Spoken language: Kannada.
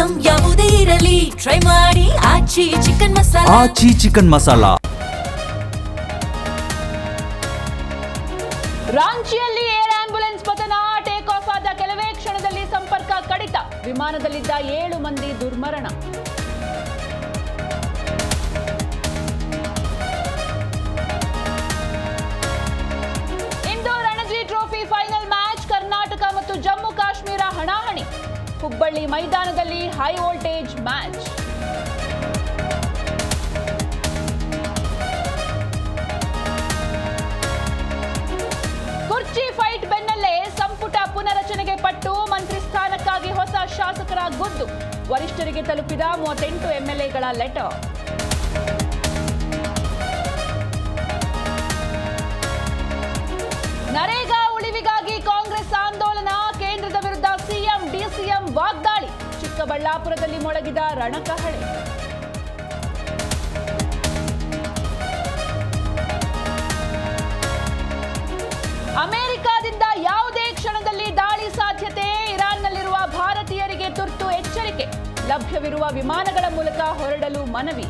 ಐಟಂ ಯಾವುದೇ ಇರಲಿ ಟ್ರೈ ಮಾಡಿ ಆಚಿ ಚಿಕನ್ ಮಸಾಲಾ. ಆಚಿ ಚಿಕನ್ ಮಸಾಲಾ. ರಾಂಚಿಯಲ್ಲಿ ಏರ್ ಆಂಬ್ಯುಲೆನ್ಸ್ ಪತನ. ಟೇಕ್ ಆಫ್ ಆದ ಕೆಲವೇ ಕ್ಷಣದಲ್ಲಿ ಸಂಪರ್ಕ ಕಡಿತ. ವಿಮಾನದಲ್ಲಿದ್ದ 7 ಮಂದಿ ದುರ್ಮರಣ. ಇಂದು Ranji trophy final match. Karnataka ಮತ್ತು ಜಮ್ಮು ಕಾಶ್ಮೀರ ಹಣಾಹಣಿ. ಹುಬ್ಬಳ್ಳಿ ಮೈದಾನದಲ್ಲಿ ಹೈ ವೋಲ್ಟೇಜ್ ಮ್ಯಾಚ್. ಕುರ್ಚಿ ಫೈಟ್ ಬೆನ್ನಲ್ಲೇ ಸಂಪುಟ ಪುನರಚನೆಗೆ ಪಟ್ಟು. ಮಂತ್ರಿ ಸ್ಥಾನಕ್ಕಾಗಿ ಹೊಸ ಶಾಸಕರ ಗುದ್ದು. ವರಿಷ್ಠರಿಗೆ ತಲುಪಿದ 38 ಎಂಎಲ್ಎಗಳ ಲೆಟರ್. ನರೇಗಾ ಉಳಿವಿಗಾಗಿ ಕಾಂಗ್ರೆಸ್ ಆಂದೋಲನ. ಕೇಂದ್ರದ ವಿರುದ್ಧ ಸಿಎಂ ಡಿಸಿಎಂ ವಾಗ್ದಾಳಿ. ಚಿಕ್ಕಬಳ್ಳಾಪುರದಲ್ಲಿ ಮೊಳಗಿದ ರಣಕಹಳೆ. ಅಮೆರಿಕಾದಿಂದ ಯಾವುದೇ ಕ್ಷಣದಲ್ಲಿ ದಾಳಿ ಸಾಧ್ಯತೆ. ಇರಾನ್ನಲ್ಲಿರುವ ಭಾರತೀಯರಿಗೆ ತುರ್ತು ಎಚ್ಚರಿಕೆ. ಲಭ್ಯವಿರುವ ವಿಮಾನಗಳ ಮೂಲಕ ಹೊರಡಲು ಮನವಿ.